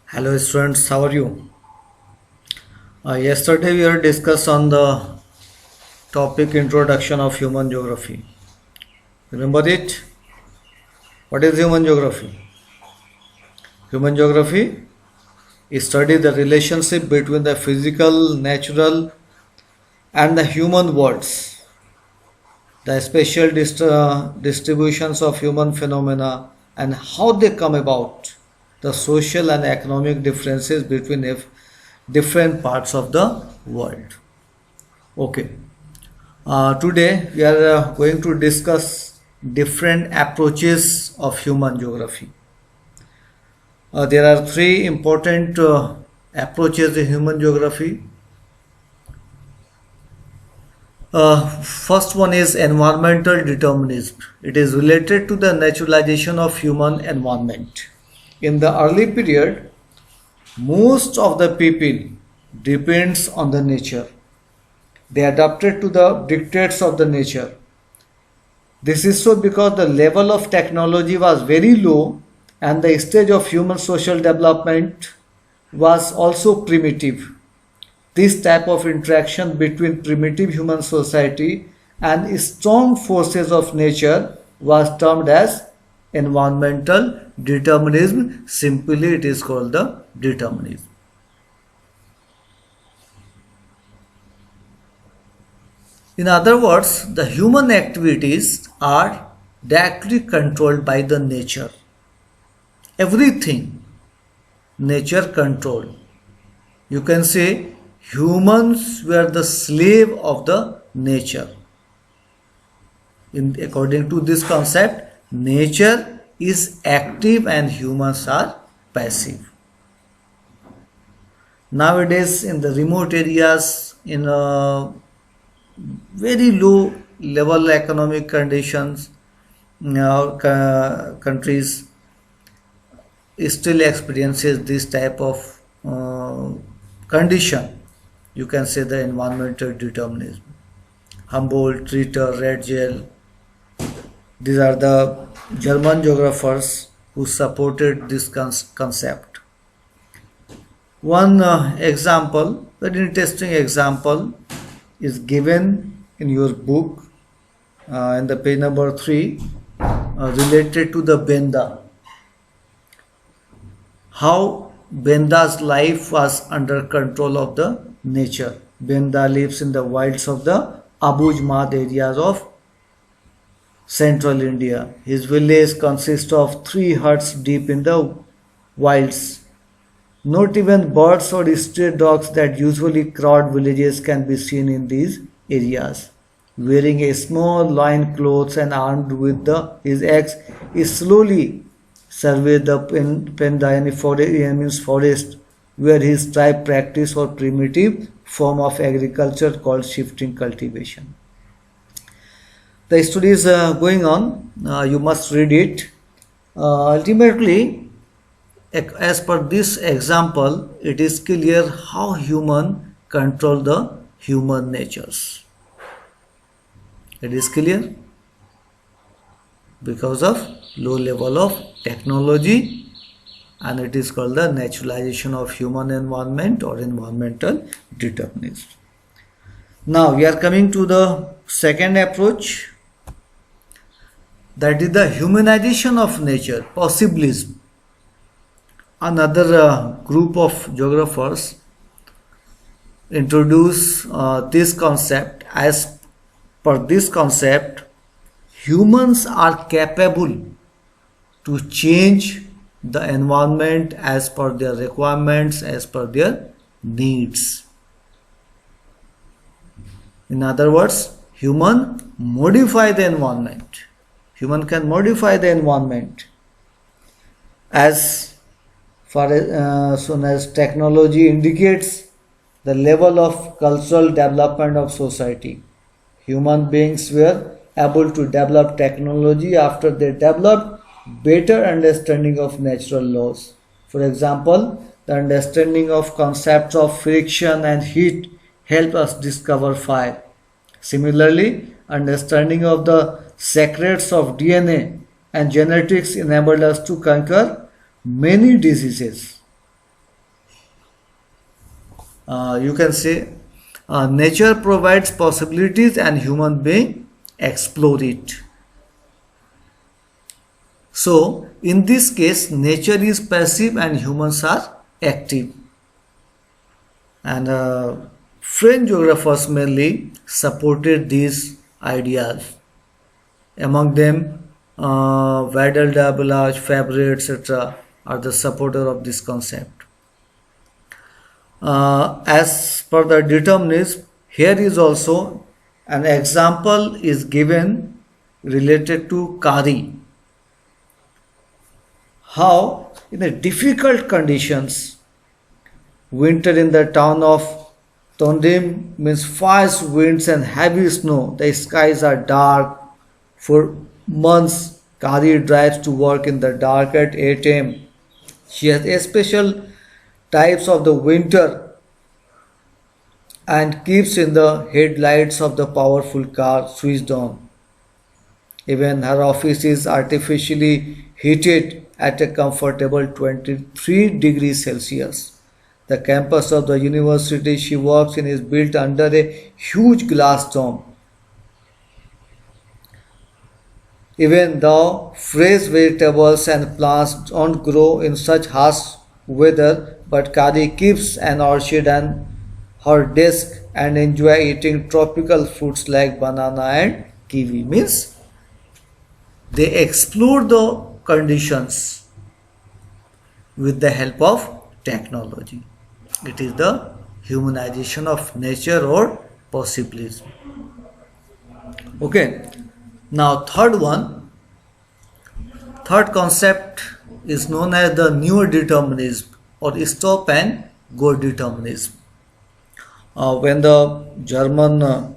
Hello students, how are you? Yesterday we had discussed on the topic introduction of human geography. Remember it? What is human geography? Human geography is study the relationship between the physical, natural and the human worlds, the spatial distributions of human phenomena and how they come about, the social and economic differences between different parts of the world. Okay. Today we are going to discuss different approaches of human geography. There are three important approaches in human geography. First one is environmental determinism. It is related to the naturalization of human environment. In the early period, most of the people depends on the nature. They adapted to the dictates of the nature. This is so because the level of technology was very low and the stage of human social development was also primitive. This type of interaction between primitive human society and strong forces of nature was termed as environmental determinism. Simply, it is called the determinism. In other words, the human activities are directly controlled by the nature. Everything nature controlled. You can say humans were the slave of the nature. According to this concept, nature is active and humans are passive. Nowadays, in the remote areas, in very low level economic conditions, countries still experiences this type of condition. You can say the environmental determinism. Humboldt, Ritter, Redgel, these are the German geographers who supported this concept. One example, very interesting example, is given in your book in the page number 3 related to the Benda. How Benda's life was under control of the nature. Benda lives in the wilds of the Abujmad areas of central India. His village consists of 3 huts deep in the wilds. Not even birds or stray dogs that usually crowd villages can be seen in these areas. Wearing a small loin clothes and armed with his axe, he slowly surveyed the Pendayani forest, where his tribe practiced a primitive form of agriculture called shifting cultivation. The story is going on. You must read it. Ultimately, as per this example, it is clear how human control the human natures. It is clear because of low level of technology, and it is called the naturalization of human environment or environmental determinism. Now we are coming to the second approach, that is the humanization of nature, possibilism. Another group of geographers introduce this concept. As per this concept, humans are capable to change the environment as per their requirements, as per their needs. In other words, human modify the environment. Human can modify the environment as far as soon as technology indicates the level of cultural development of society. Human beings were able to develop technology after they developed better understanding of natural laws. For example, the understanding of concepts of friction and heat helped us discover fire. Similarly, understanding of the secrets of DNA and genetics enabled us to conquer many diseases. You can say nature provides possibilities and human being explore it. So in this case, nature is passive and humans are active. And French geographers mainly supported these ideas. Among them, Vidal d'Abelage, Fabre, etc. are the supporter of this concept. As per the determinism, here is also an example is given related to Kari. How in the difficult conditions, winter in the town of Tondim means fierce winds and heavy snow. The skies are dark. For months, Kari drives to work in the dark at 8 am. She has a special types of the winter and keeps in the headlights of the powerful car switched on. Even her office is artificially heated at a comfortable 23 degrees Celsius. The campus of the university she works in is built under a huge glass dome. Even though fresh vegetables and plants don't grow in such harsh weather, but Kari keeps an orchard and her desk and enjoy eating tropical fruits like banana and kiwi. Means they explore the conditions with the help of technology. It is the humanization of nature or possibilism. Okay. Now third concept is known as the neo-determinism or stop and go determinism. When the German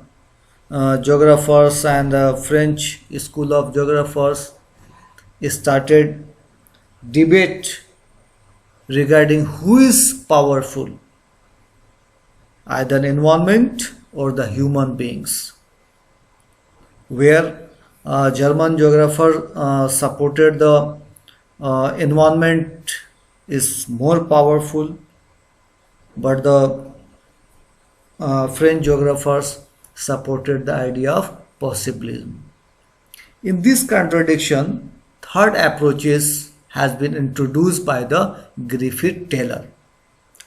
geographers and French school of geographers started debate regarding who is powerful, either environment or the human beings, where German geographer supported the environment is more powerful, but the French geographers supported the idea of possibilism. In this contradiction, third approaches has been introduced by the Griffith Taylor,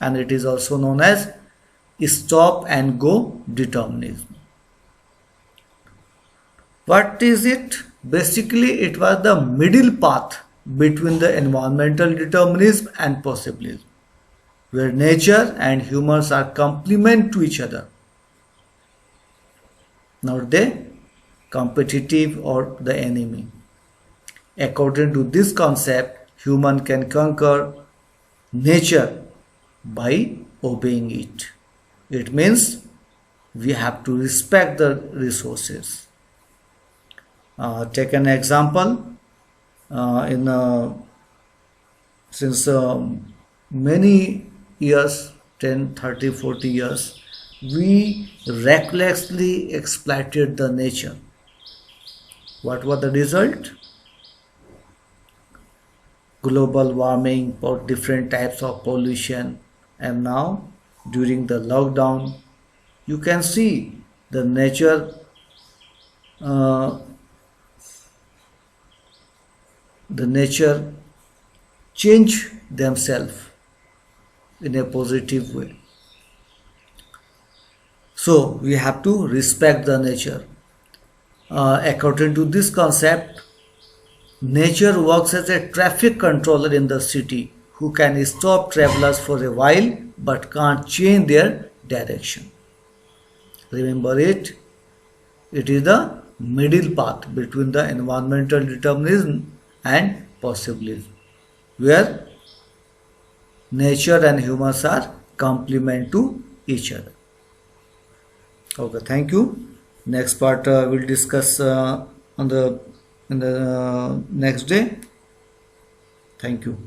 and it is also known as stop and go determinism. What is it? Basically, it was the middle path between the environmental determinism and possibilism, where nature and humans are complement to each other, not the competitive or the enemy. According to this concept, human can conquer nature by obeying it. It means we have to respect the resources. Take an example. Since many years, 10, 30, 40 years, we recklessly exploited the nature. What was the result? Global warming or different types of pollution. And now, during the lockdown, you can see the nature change themselves in a positive way. So we have to respect the nature. According to this concept, nature works as a traffic controller in the city who can stop travelers for a while but can't change their direction. Remember it. It is the middle path between the environmental determinism and possibilism, where nature and humans are complement to each other. Okay, thank you. Next part we'll discuss in the next day. Thank you.